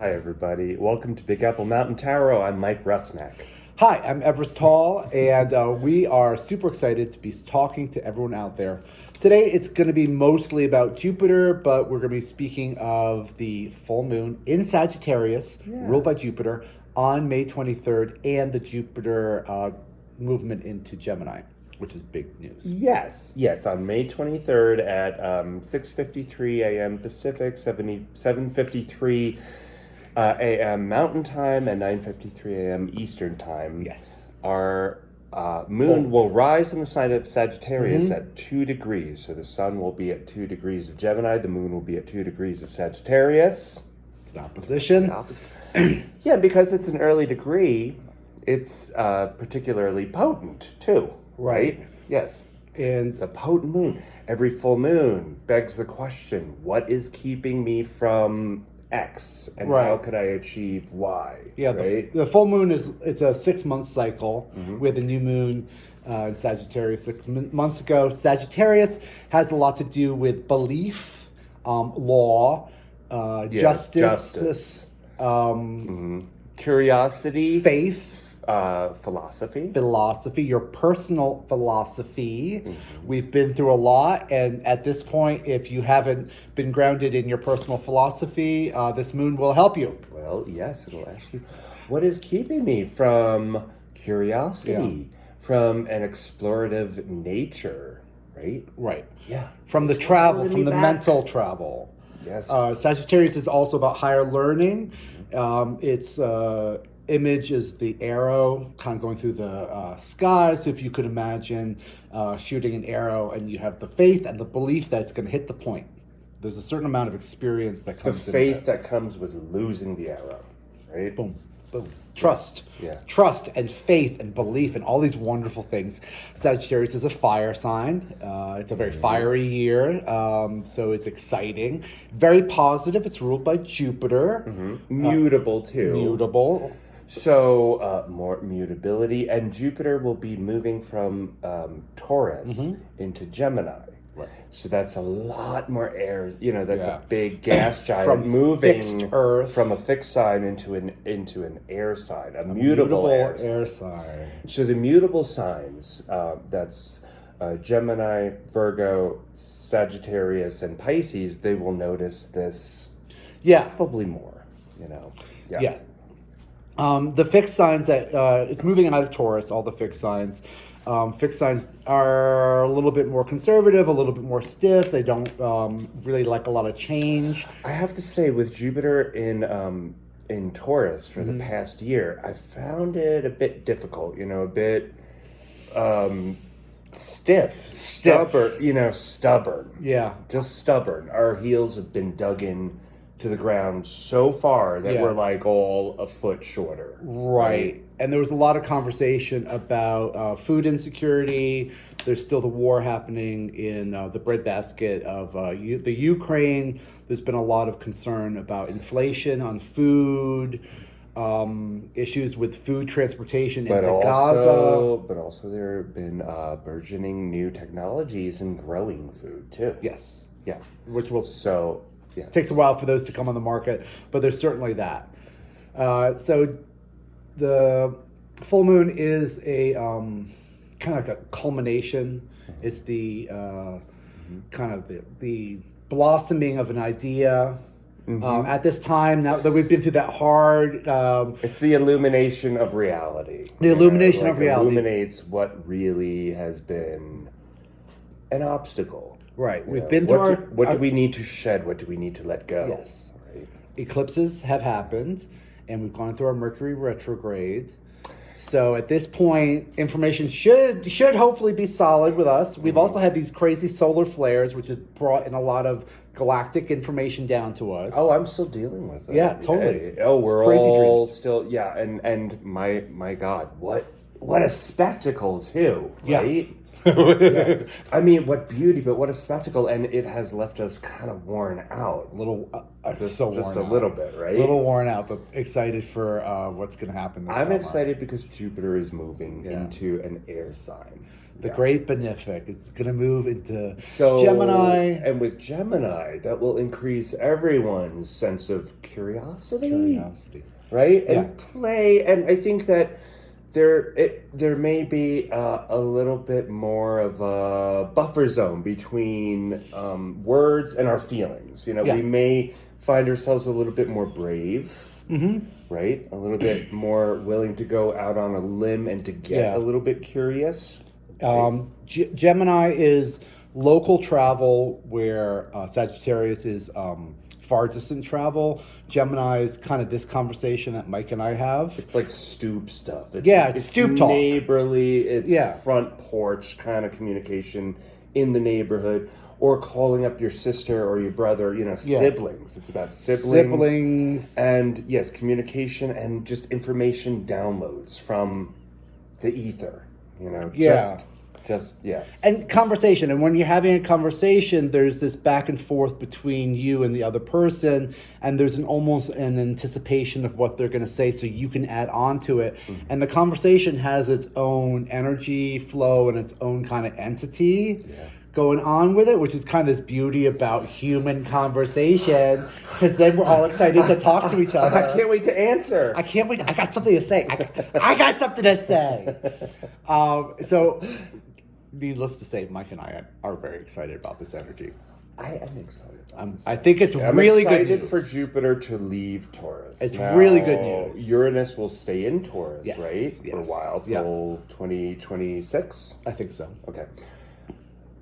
Hi, everybody. Welcome to Big Apple Mountain Tarot. I'm Mike Rusnak. Hi, I'm Everest Hall, and we are super excited to be talking to everyone out there. Today, it's going to be mostly about Jupiter, but we're going to be speaking of the full moon in Sagittarius, ruled by Jupiter, on May 23rd, and the Jupiter movement into Gemini, which is big news. Yes, on May 23rd at 6:53 a.m. Pacific, 7:53 a.m. Mountain Time, and 9:53 a.m. Eastern Time. Yes. Our moon will rise in the sign of Sagittarius at 2 degrees. So the sun will be at 2 degrees of Gemini. The moon will be at 2 degrees of Sagittarius. It's an opposition. Yeah, because it's an early degree, it's particularly potent, too. Right? Yes. And It's a potent moon. Every full moon begs the question, what is keeping me from X, and how could I achieve Y? yeah, right? the full moon it's a 6-month cycle. We had the new moon in Sagittarius 6 months ago. Sagittarius has a lot to do with belief, law, justice, Curiosity, faith, philosophy. your personal philosophy. We've been through a lot, and at this point, if you haven't been grounded in your personal philosophy, this moon will help you. Well, yes, it'll ask you, what is keeping me from curiosity, from an explorative nature, right? Right. Yeah. From the It's travel, holding from me the back. mental travel. Yes. Sagittarius is also about higher learning. Its image is the arrow kind of going through the sky. So if you could imagine shooting an arrow and you have the faith and the belief that it's going to hit the point. There's a certain amount of experience that The comes in faith that comes with losing the arrow, right? boom, boom. Trust. Yeah. Trust and faith and belief and all these wonderful things. Sagittarius is a fire sign. It's a very fiery year, so it's exciting. Very positive. It's ruled by Jupiter. Mutable, too. Mutable. So, more mutability. And Jupiter will be moving from Taurus into Gemini. Right. So that's a lot more air. That's Yeah. a big gas giant From moving fixed Earth. from a fixed sign into an air sign, a mutable air sign. sign. So the mutable signs, that's Gemini, Virgo, Sagittarius, and Pisces, they will notice this Yeah. probably more, Yeah. The fixed signs that it's moving out of Taurus, all the fixed signs. Fixed signs are a little bit more conservative, a little bit more stiff. They don't really like a lot of change. I have to say, with Jupiter in Taurus for the past year, I found it a bit difficult, a bit stiff, stubborn, stubborn. Yeah. Just stubborn. Our heels have been dug in to the ground so far that Yeah. we're like all a foot shorter. Right. And there was a lot of conversation about food insecurity. There's still the war happening in the breadbasket of the Ukraine. There's been a lot of concern about inflation on food, issues with food transportation into Gaza. But also there have been burgeoning new technologies in growing food too. Yes. Yeah. Which will So, yeah. takes a while for those to come on the market, but there's certainly that. So the full moon is a kind of like a culmination. It's the kind of the blossoming of an idea. At this time, now that we've been through that hard, It's the illumination of reality. The illumination of reality. Illuminates what really has been an obstacle. right? You We've know, been through what do we need to shed? What do we need to let go? Yes. Right? Eclipses have happened, and we've gone through our Mercury retrograde. So at this point, information should hopefully be solid with us. We've also had these crazy solar flares, which has brought in a lot of galactic information down to us. Oh, I'm still dealing with it. Yeah, totally. Oh, we're Crazy all dreams. still and my God, what a spectacle too, Yeah. right? Yeah. I mean, what beauty, but what a spectacle, and it has left us kind of worn out. A little, Just, so just worn a out. little bit, right? A little worn out, but excited for what's going to happen this I'm summer. excited because Jupiter is moving Yeah. into an air sign. The Yeah. great benefic. It's going to move into So, Gemini. and with Gemini, that will increase everyone's sense of curiosity. Right? Yeah. And play. And I think that there may be a little bit more of a buffer zone between words and our feelings. You know, Yeah. we may find ourselves a little bit more brave, right? A little bit more willing to go out on a limb and to get Yeah. a little bit curious. Gemini is local travel, where Sagittarius is far distant travel. Gemini is kind of this conversation that Mike and I have. It's like stoop stuff. It's stoop talk. Neighborly. It's Yeah. front porch kind of communication in the neighborhood, or calling up your sister or your brother. You know, siblings. It's about siblings. And yes, communication and just information downloads from the ether. You know, just yeah. And conversation. And when you're having a conversation, there's this back and forth between you and the other person, and there's almost an anticipation of what they're going to say, so you can add on to it. And the conversation has its own energy flow and its own kind of entity going on with it, which is kind of this beauty about human conversation, because then we're all excited to talk to each other. I can't wait to answer. I can't wait. I got something to say. I got something to say. So, needless to say, Mike and I are very excited about this energy. I am excited. I think it's I'm really good excited news. for Jupiter to leave Taurus. It's Now, really good news. Uranus will stay in Taurus, Yes, right? For a yes. while, till 2026. I think so. Okay.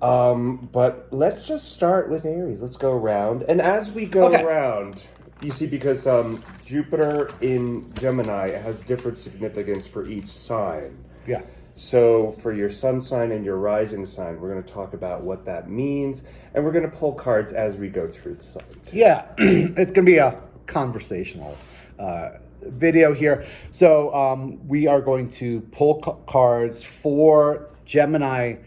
But let's just start with Aries. Let's go around. And as we go around, you see, because Jupiter in Gemini has different significance for each sign. Yeah. So for your sun sign and your rising sign, we're going to talk about what that means. And we're going to pull cards as we go through the sign, too. Yeah. It's going to be a conversational video here. So we are going to pull cards for Gemini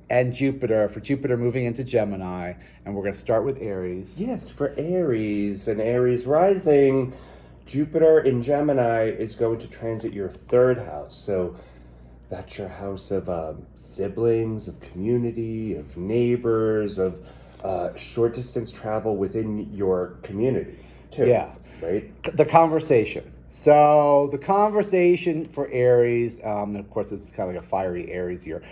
and Jupiter, for Jupiter moving into Gemini, and we're going to start with Aries. Yes, for Aries and Aries rising, Jupiter in Gemini is going to transit your third house. So that's your house of siblings, of community, of neighbors, of short distance travel within your community, too. Yeah. Right? The conversation. So the conversation for Aries, and of course it's kind of like a fiery Aries year,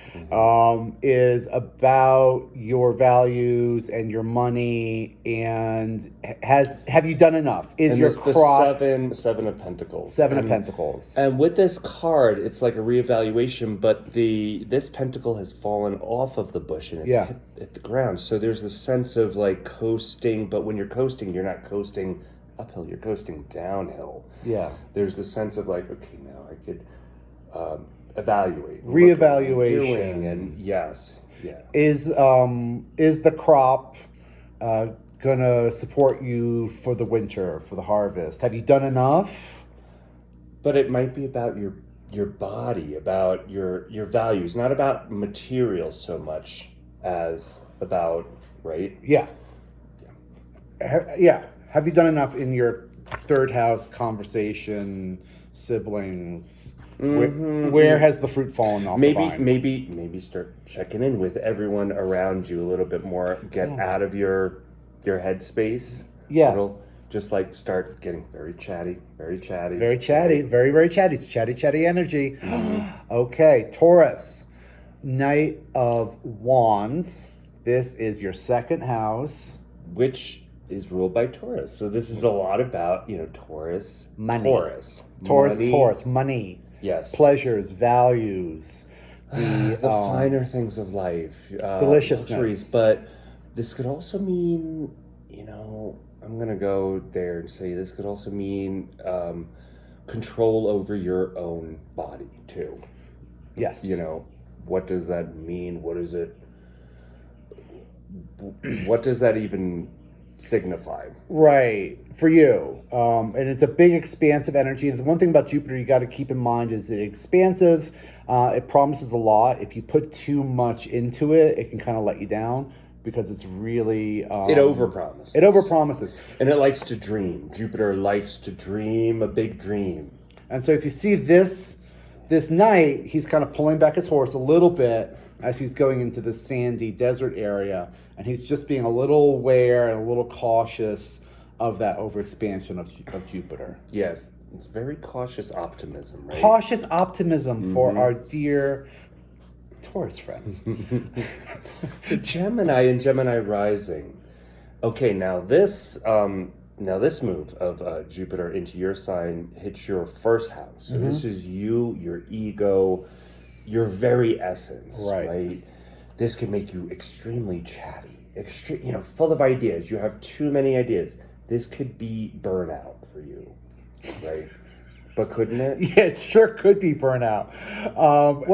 is about your values and your money, and have you done enough? Is And your it's the crop seven of Pentacles. Seven of Pentacles? And with this card, it's like a reevaluation, but this pentacle has fallen off of the bush and it's hit the ground. So there's this sense of like coasting, but when you're coasting, you're not coasting uphill, you're coasting downhill. Yeah. There's the sense of like, okay, now I could evaluate. Reevaluation. And yes. Yeah. Is the crop gonna support you for the winter, for the harvest? Have you done enough? But it might be about your body, about your values, not about materials so much as about, right? Yeah. Yeah. Have you done enough in your third house conversation, siblings? Where has the fruit fallen off the vine? Maybe start checking in with everyone around you a little bit more. Get out of your headspace. Yeah. Just like start getting very chatty. Very chatty. Very chatty. It's chatty energy. Okay, Taurus. Knight of Wands. This is your second house. Which is ruled by Taurus. So this is a lot about, Taurus. Money. Taurus. Money. Yes. Pleasures, values. The finer things of life. Deliciousness. Luxuries. But this could also mean, I'm going to go there and say this could also mean control over your own body, too. Yes. What does that mean? What does that even signify. Right, for you. And it's a big expansive energy. The one thing about Jupiter you got to keep in mind is it's expansive. It promises a lot. If you put too much into it, it can kind of let you down because it's really... It overpromises. It overpromises. And it likes to dream. Jupiter likes to dream a big dream. And so if you see this night, he's kind of pulling back his horse a little bit as he's going into the sandy desert area. And he's just being a little aware and a little cautious of that overexpansion of Jupiter. Yes, it's very cautious optimism, right? Cautious optimism for our dear Taurus friends. The Gemini and Gemini rising. Okay, now this move of Jupiter into your sign hits your first house. So this is you, your ego, your very essence, right? This can make you extremely chatty, full of ideas. You have too many ideas. This could be burnout for you, right? But couldn't it? Yeah, it sure could be burnout. I'm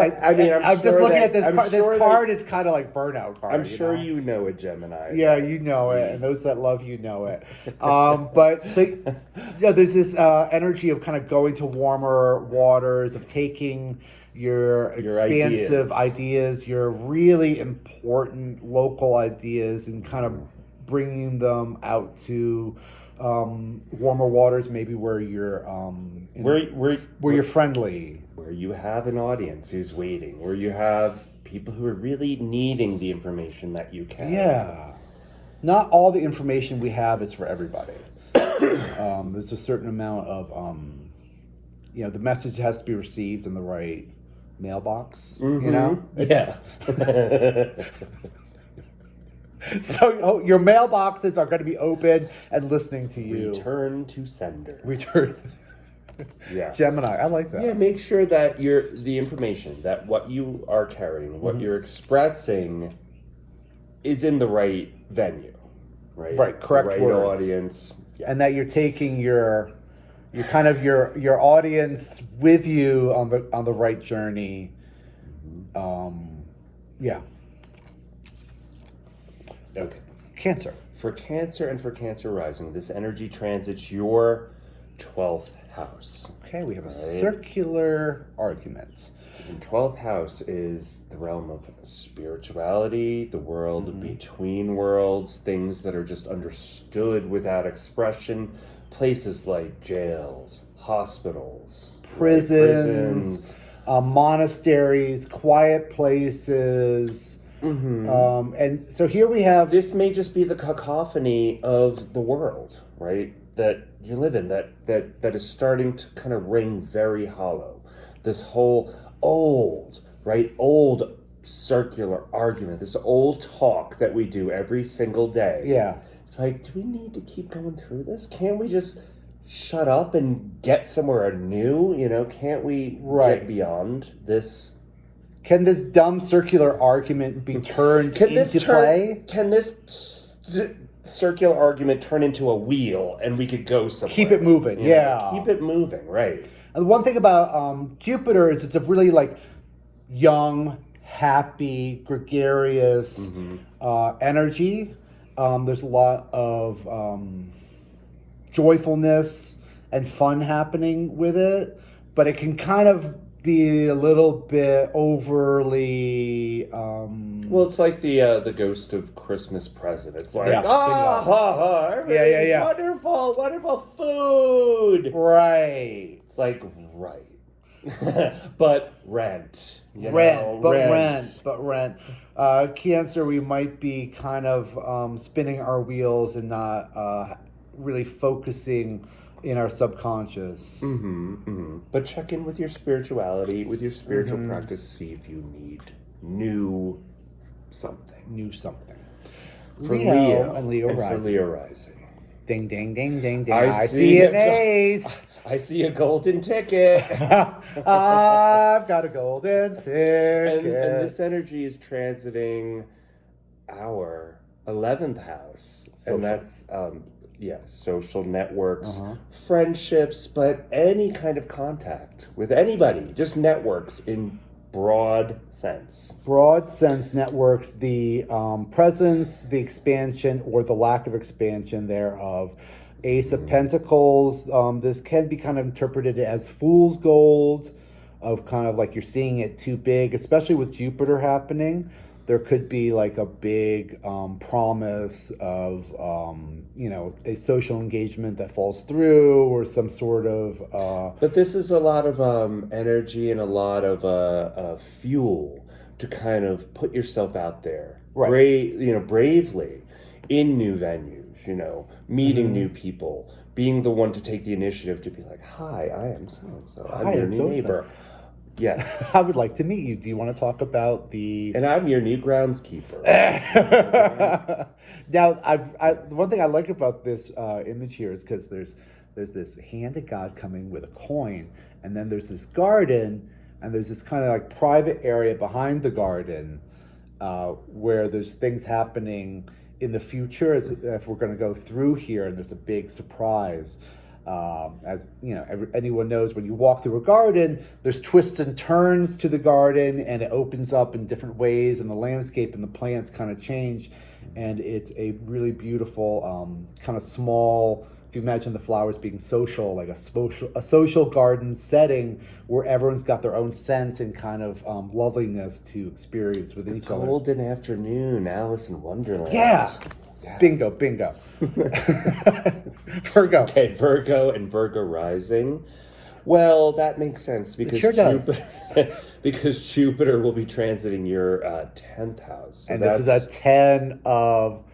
just looking at this card. This card is kind of like burnout card. I'm sure you know a Gemini. Yeah, you know it, and those that love you know it. But so, there's this energy of kind of going to warmer waters, of taking your expansive ideas, your really important local ideas, and kind of bringing them out to warmer waters, maybe where you're where you're friendly, where you have an audience who's waiting, where you have people who are really needing the information that you can. Yeah, not all the information we have is for everybody. There's a certain amount of the message has to be received in the right mailbox. Yeah. So your mailboxes are going to be open and listening to you. Return to sender. Yeah. Gemini, I like that. Yeah, make sure that the information, that what you are carrying, what you're expressing is in the right venue, right? Right, correct right words. Audience. Yeah. And that you're taking your audience with you on the right journey. Yeah. Okay. Cancer. For Cancer and for Cancer rising, this energy transits your 12th house. Okay, we have a circular argument. And 12th house is the realm of spirituality, the world between worlds, things that are just understood without expression, places like jails, hospitals, prisons. Monasteries, quiet places. And so here we have... This may just be the cacophony of the world, right? That you live in, that is starting to kind of ring very hollow. This whole old circular argument, this old talk that we do every single day. Yeah. It's like, do we need to keep going through this? Can't we just shut up and get somewhere new? Can't we get beyond this? Can this dumb circular argument be turned into play? Can this circular argument turn into a wheel and we could go somewhere? Keep it moving, Keep it moving, right. And the one thing about Jupiter is it's a really young, happy, gregarious energy. There's a lot of joyfulness and fun happening with it, but it can kind of be a little bit overly... Well, it's like the ghost of Christmas present. It's like, everything's wonderful food. Right. It's like, right. But rent. Rent. Cancer, we might be kind of spinning our wheels and not really focusing in our subconscious. But check in with your spirituality, with your spiritual practice. See if you need new something. For Leo and Leo rising. For Leo rising. Ding, ding, ding, ding, ding. I see an ace. I see a golden ticket. I've got a golden ticket. And this energy is transiting our 11th house. Social. And that's... social networks, friendships, but any kind of contact with anybody, just networks in broad sense. Broad sense networks, the presence, the expansion, or the lack of expansion thereof. Ace of Pentacles, this can be kind of interpreted as fool's gold, of kind of like you're seeing it too big, especially with Jupiter happening. There could be like a big promise of, a social engagement that falls through, or some sort of... But this is a lot of energy and a lot of fuel to kind of put yourself out there, Right. Bravely in new venues, meeting new people, being the one to take the initiative to be like, "Hi, I am so-and-so. I'm Hi, your I'm new so-and-so." neighbor." Yes. I would like to meet you. Do you want to talk about the... And I'm your new groundskeeper. Now, the one thing I like about this image here is because there's this hand of God coming with a coin, and then there's this garden, and there's this kind of like private area behind the garden where there's things happening in the future, as if we're going to go through here, and there's a big surprise. As you know, anyone knows, when you walk through a garden, there's twists and turns to the garden, and it opens up in different ways, and the landscape and the plants kind of change, and it's a really beautiful kind of small. If you imagine the flowers being social, like a social garden setting where everyone's got their own scent and kind of loveliness to experience with each other. Golden afternoon, Alice in Wonderland. Yeah. Bingo. Virgo. Okay, Virgo and Virgo rising. Well, that makes sense because It sure does. because Jupiter will be transiting your 10th house. So And this is a 10 of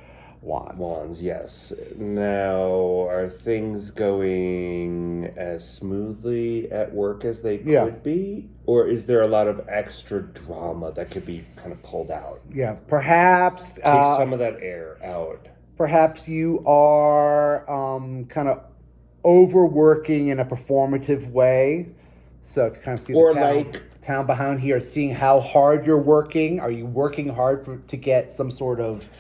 Wands. Wands, yes. Now, are things going as smoothly at work as they could be? Or is there a lot of extra drama that could be kind of pulled out? Yeah, perhaps. Take some of that air out. Perhaps you are kind of overworking in a performative way. So if you kind of see Or the town behind here, seeing how hard you're working. Are you working hard to get some sort of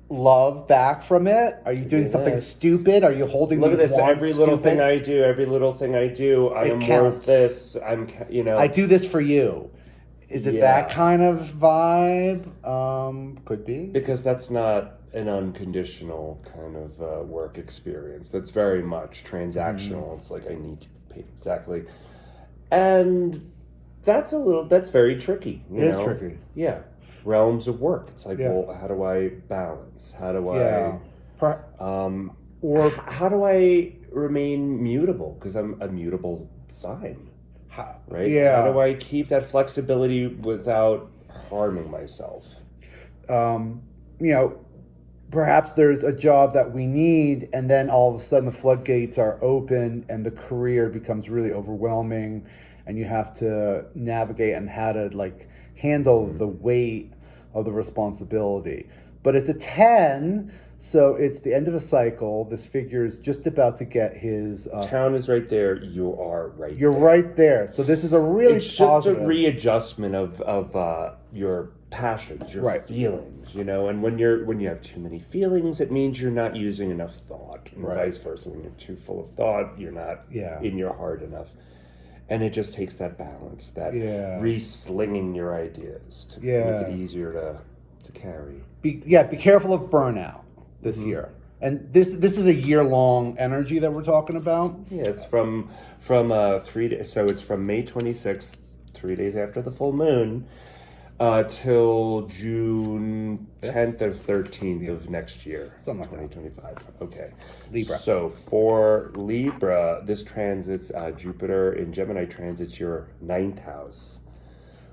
love back from it? Are you doing something stupid? Are you holding Look at these this, wands every little stupid? thing I do, I am worth this. I do this for you. Is it that kind of vibe? Could be. Because that's not an unconditional kind of work experience. That's very much transactional. It's like, I need to be paid exactly. And that's very tricky. It is tricky. Yeah. Realms of work. It's like, well, how do I balance? How do I... or how do I remain mutable? Because I'm a mutable sign. Right? Yeah. How do I keep that flexibility without harming myself? Perhaps there's a job that we need, and then all of a sudden the floodgates are open and the career becomes really overwhelming, and you have to navigate and how to handle the weight of the responsibility. But it's a 10, so it's the end of a cycle. This figure is just about to get his... Town is right there. You are right You're there. right there. So this is a really It's positive... just a readjustment of your passions, your feelings, and when you have too many feelings, it means you're not using enough thought, and vice versa. When you're too full of thought, you're not in your heart enough. And it just takes that balance, that re-slinging your ideas to make it easier to carry. Be careful of burnout this year. And this is a year-long energy that we're talking about. Yeah, it's from 3 days. So it's from May 26th, 3 days after the full moon, till June 10th or 13th of next year, Something like 2025. Okay. Libra. So for Libra, this transits, Jupiter in Gemini transits your 9th house.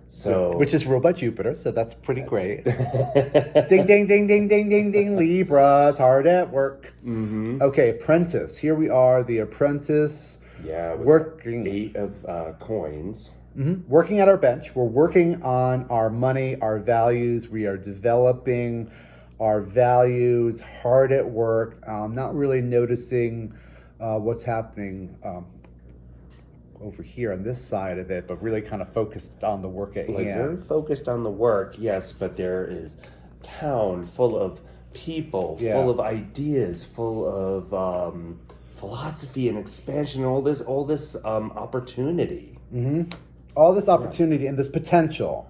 So, which is ruled by Jupiter, so that's pretty great. Ding, ding, ding, ding, ding, ding, ding. Libra, it's hard at work. Okay, apprentice. Here we are, the apprentice. Yeah, with working 8 of coins. Working at our bench. We're working on our money, our values. We are developing our values, hard at work, not really noticing what's happening over here on this side of it, but really kind of focused on the work at hand. Very focused on the work, yes, but there is town full of people, full of ideas, full of philosophy and expansion, all this opportunity. all this opportunity and this potential.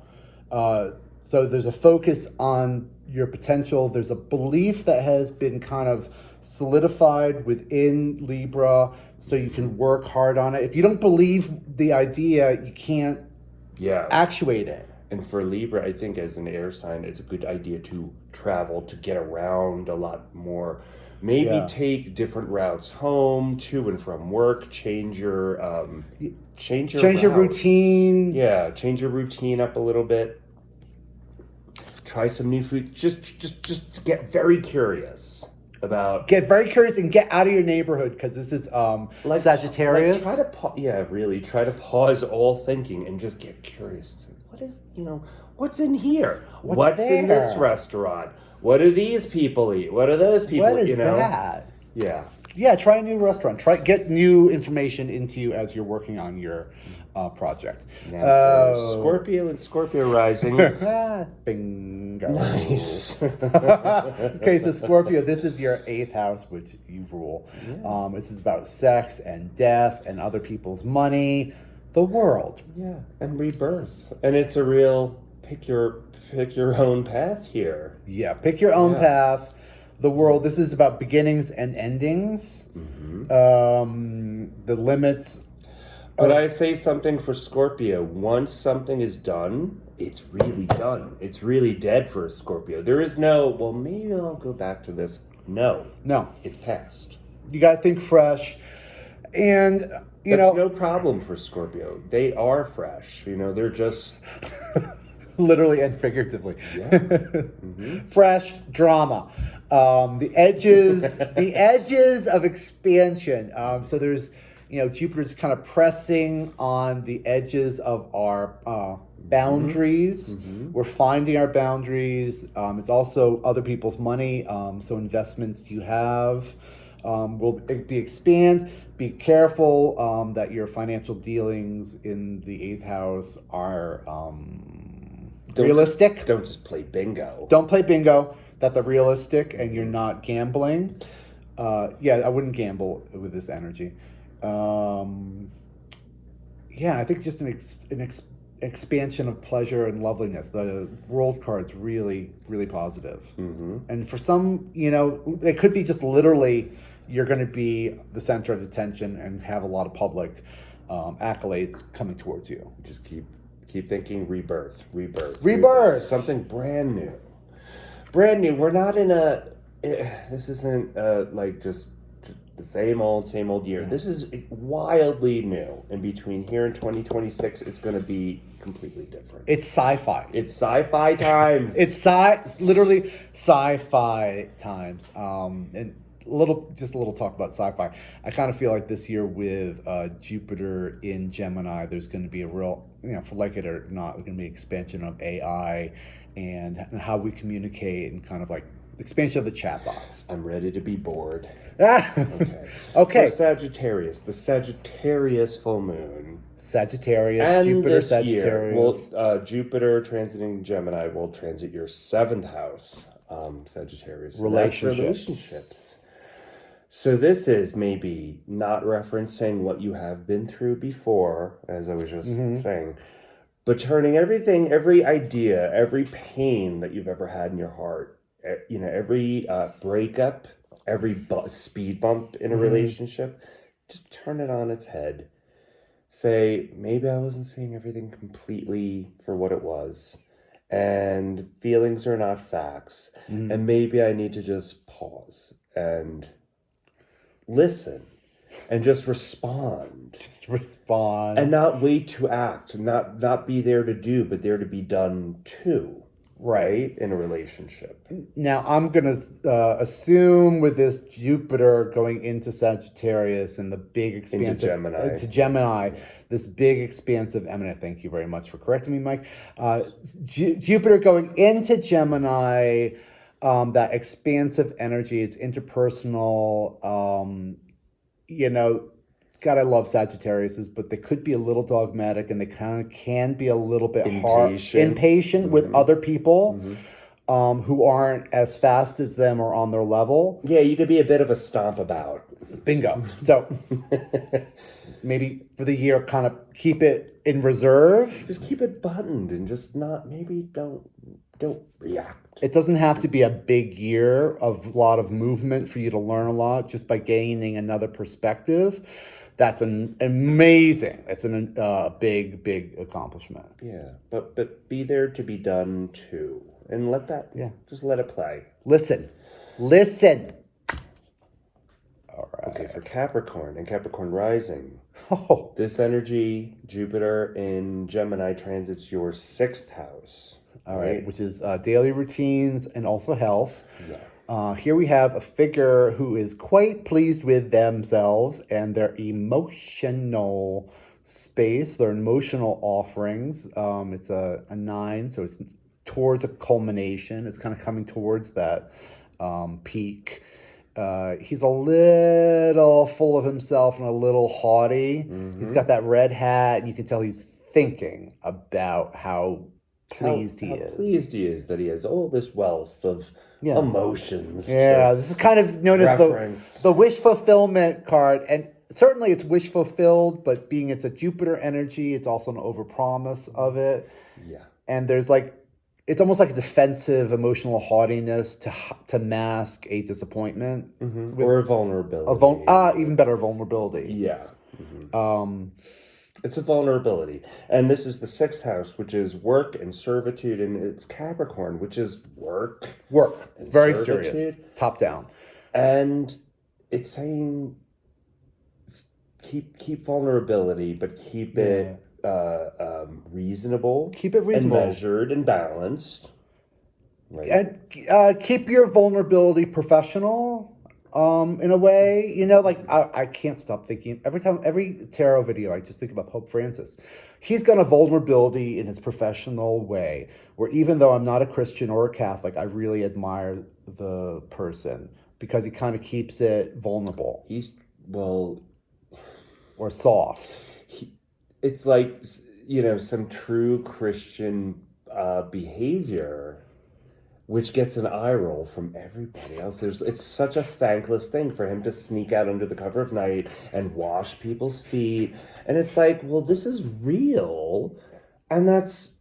So there's a focus on your potential. There's a belief that has been kind of solidified within Libra, so you can work hard on it. If you don't believe the idea, you can't actuate it. And for Libra, I think as an air sign, it's a good idea to travel, to get around a lot more. Maybe take different routes home, to and from work. Change your routine. Yeah, change your routine up a little bit. Try some new food. Just get very curious about. Get very curious and get out of your neighborhood, because this is Sagittarius. Try to pause all thinking and just get curious. What is what's in here? What's in this restaurant? What do these people eat? What do those people? What is that? Yeah. Yeah, try a new restaurant. Get new information into you as you're working on your project. Scorpio and Scorpio rising. Bingo. Nice. Okay, so Scorpio, this is your 8th house, which you rule. Yeah. This is about sex and death and other people's money, the world. Yeah, and rebirth. And it's a real pick your own path here. Yeah, pick your own path. The world. This is about beginnings and endings. The limits. But I say something for Scorpio. Once something is done, it's really done. It's really dead for a Scorpio. There is no, well, maybe I'll go back to this. No. It's past. You got to think fresh. And, That's no problem for Scorpio. They are fresh. They're just... literally and figuratively. Yeah. Fresh drama. The edges of expansion. So there's, Jupiter's kind of pressing on the edges of our boundaries. We're finding our boundaries. It's also other people's money. So investments you have will be expand. Be careful that your financial dealings in the 8th house are realistic. Don't just play bingo. Don't play bingo. That they're realistic and you're not gambling. I wouldn't gamble with this energy. I think just an expansion of pleasure and loveliness. The world card's really, really positive. And for some, it could be just literally you're going to be the center of attention and have a lot of public accolades coming towards you. Just keep thinking rebirth. Something brand new. We're not in this isn't just the same old year. This is wildly new. And between here and 2026, it's going to be completely different. It's sci-fi. It's sci-fi times. It's literally sci-fi times. And a little talk about sci-fi. I kind of feel like this year with Jupiter in Gemini, there's going to be a real, for like it or not, there's going to be expansion of AI and how we communicate and kind of like expansion of the chatbots. I'm ready to be bored. Okay. For Sagittarius, the Sagittarius full moon. Sagittarius, and Jupiter, this Sagittarius. Year, Jupiter transiting Gemini will transit your 7th house, Sagittarius. Relationships. So this is maybe not referencing what you have been through before, as I was just saying, but turning everything, every idea, every pain that you've ever had in your heart, every breakup, every speed bump in a relationship, just turn it on its head. Say, maybe I wasn't seeing everything completely for what it was, and feelings are not facts, and maybe I need to just pause and listen and just respond. And not wait to act, not be there to do, but there to be done to. Right? In a relationship. Now, I'm going to assume with this Jupiter going into Sagittarius and the big expansive... Into Gemini, this big expansive eminent. Thank you very much for correcting me, Mike. Jupiter going into Gemini, that expansive energy, it's interpersonal, God, I love Sagittariuses, but they could be a little dogmatic and they kind of can be a little bit impatient with other people who aren't as fast as them or on their level. Yeah, you could be a bit of a stomp about. Bingo. So maybe for the year, kind of keep it in reserve. Just keep it buttoned and just not, maybe don't react. It doesn't have to be a big year of a lot of movement for you to learn a lot just by gaining another perspective. That's an amazing. It's a big accomplishment. Yeah, but be there to be done too, and let that. Yeah, just let it play. Listen. All right. Okay, for Capricorn and Capricorn rising, Oh, this energy, Jupiter in Gemini transits your 6th house. all right. Which is daily routines and also health. Yeah. Here we have a figure who is quite pleased with themselves and their emotional space, their emotional offerings. It's a 9, so it's towards a culmination. It's kind of coming towards that peak. He's a little full of himself and a little haughty. Mm-hmm. He's got that red hat, and you can tell he's thinking about how pleased he is that he has all this wealth of emotions. Yeah, this is kind of known as the wish fulfillment card, and certainly it's wish fulfilled, but being it's a Jupiter energy, it's also an overpromise of it. Yeah, and there's like, it's almost like a defensive emotional haughtiness to mask a disappointment or a vulnerability. Even better, vulnerability. Yeah. Mm-hmm. It's a vulnerability. And this is the 6th house, which is work and servitude, and it's Capricorn, which is work. It's very serious. Top down. And it's saying keep vulnerability, but keep it reasonable. Keep it reasonable. And measured and balanced. Right? And keep your vulnerability professional. In a way, like I can't stop thinking every tarot video, I just think about Pope Francis. He's got a vulnerability in his professional way, where even though I'm not a Christian or a Catholic, I really admire the person because he kind of keeps it vulnerable. Or soft. It's like, some true Christian behavior, which gets an eye roll from everybody else. It's such a thankless thing for him to sneak out under the cover of night and wash people's feet. And it's like, well, this is real. And that's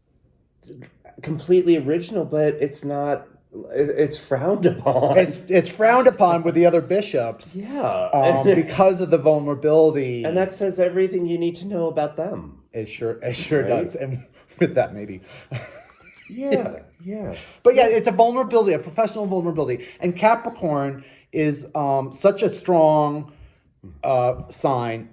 completely original, but it's not, it's frowned upon. It's frowned upon with the other bishops. Yeah. Because of the vulnerability. And that says everything you need to know about them. It sure does. And with that, maybe... Yeah. But yeah, it's a vulnerability, a professional vulnerability. And Capricorn is such a strong sign.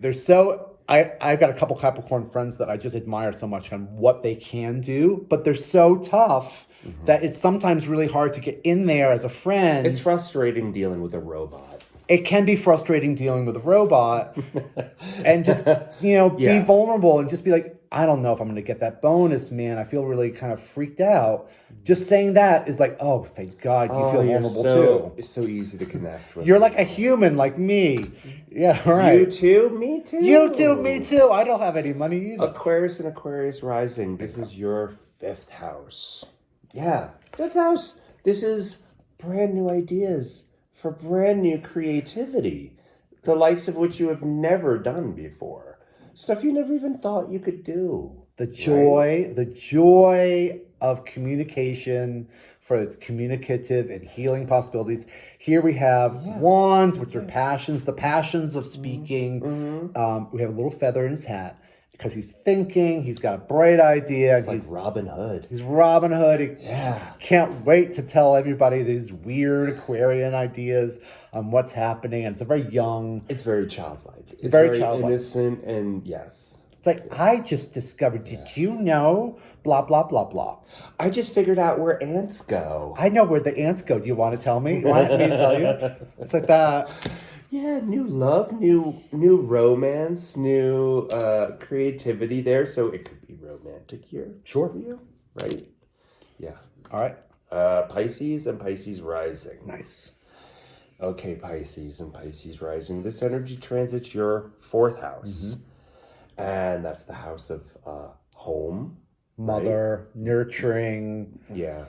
I've got a couple Capricorn friends that I just admire so much on what they can do, but they're so tough that it's sometimes really hard to get in there as a friend. It's frustrating dealing with a robot. It can be frustrating dealing with a robot and just, be vulnerable and just be like, I don't know if I'm going to get that bonus, man. I feel really kind of freaked out. Just saying that is like, oh, thank God you feel vulnerable too. It's so easy to connect with. You're like a human like me. Yeah, right. You too? Me too. You too, me too. I don't have any money either. Aquarius and Aquarius rising. This is your 5th house. Yeah, 5th house. This is brand new ideas for brand new creativity, the likes of which you have never done before. Stuff you never even thought you could do. The joy of communication for its communicative and healing possibilities. Here we have wands, which are passions, the passions of speaking. Mm-hmm. We have a little feather in his hat because he's thinking, he's got a bright idea. He's like Robin Hood. He's Robin Hood. He can't wait to tell everybody these weird Aquarian ideas on what's happening. And it's very childlike. It's very childlike. Innocent, and yes. It's like, I just discovered, did you know, blah, blah, blah, blah. I just figured out where ants go. I know where the ants go. Do you want to tell me? You want me to tell you? It's like that. Yeah, new love, new romance, new creativity there. So it could be romantic here. Sure. For you, right? Yeah. All right. Pisces and Pisces rising. Nice. Okay, Pisces and Pisces rising. This energy transits your 4th house. Mm-hmm. And that's the house of home. Mother, right? Nurturing. Yeah.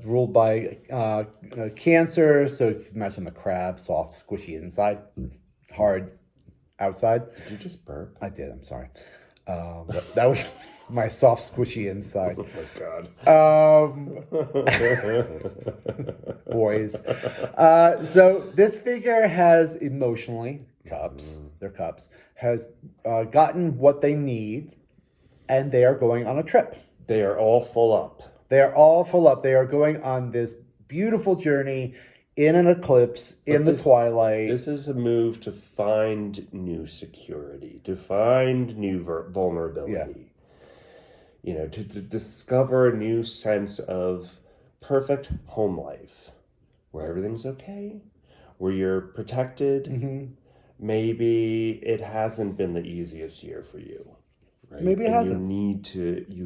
Ruled by Cancer. So if you imagine the crab, soft, squishy inside. hard outside. Did you just burp? I did. I'm sorry. That was my soft, squishy inside. Oh my god. Boys. So this figure has emotionally cups. Their cups has gotten what they need, and they are going on a trip. They are all full up. They are all full up. They are going on this beautiful journey in an eclipse in the twilight. This is a move to find new security, to find new vulnerability. Yeah. You know, to discover a new sense of perfect home life, where everything's okay, where you're protected. Maybe it hasn't been the easiest year for you. Right? Maybe it hasn't. You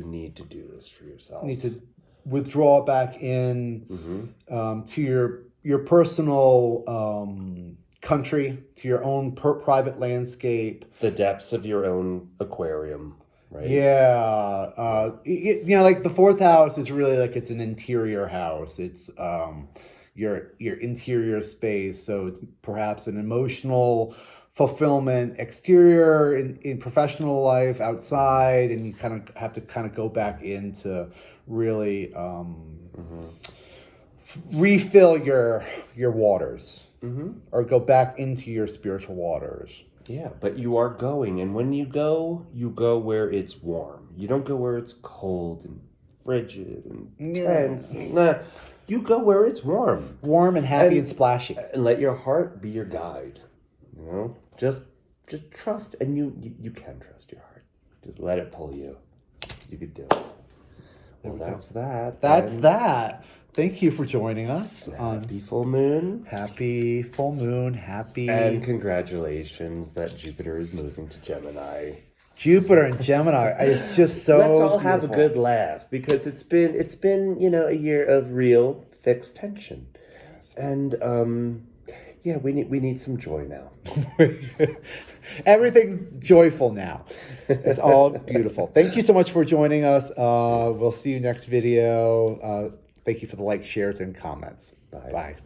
need to do this for yourself. You need to withdraw back in to your personal country, to your own private landscape. The depths of your own aquarium, right? Yeah. You know, like the fourth house is really like it's an interior house. It's your interior space. So it's perhaps an emotional fulfillment exterior in professional life, outside, and you kind of have to kind of go back into really refill your waters, or go back into your spiritual waters. Yeah, but you are going, and when you go where it's warm. You don't go where it's cold and frigid and tense. Nah, you go where it's warm. Warm and happy and splashy. And let your heart be your guide. You know? Just trust, and you can trust your heart. Just let it pull you. You could do it. Well, that's that. That's that. Thank you for joining us on Happy full moon. Happy full moon. Happy And congratulations that Jupiter is moving to Gemini. Jupiter and Gemini. It's just so Let's all have a beautiful. good laugh, because it's been a year of real fixed tension. And yeah, we need some joy now. Everything's joyful now. It's all beautiful. Thank you so much for joining us. We'll see you next video. Thank you for the likes, shares, and comments. Bye. Bye.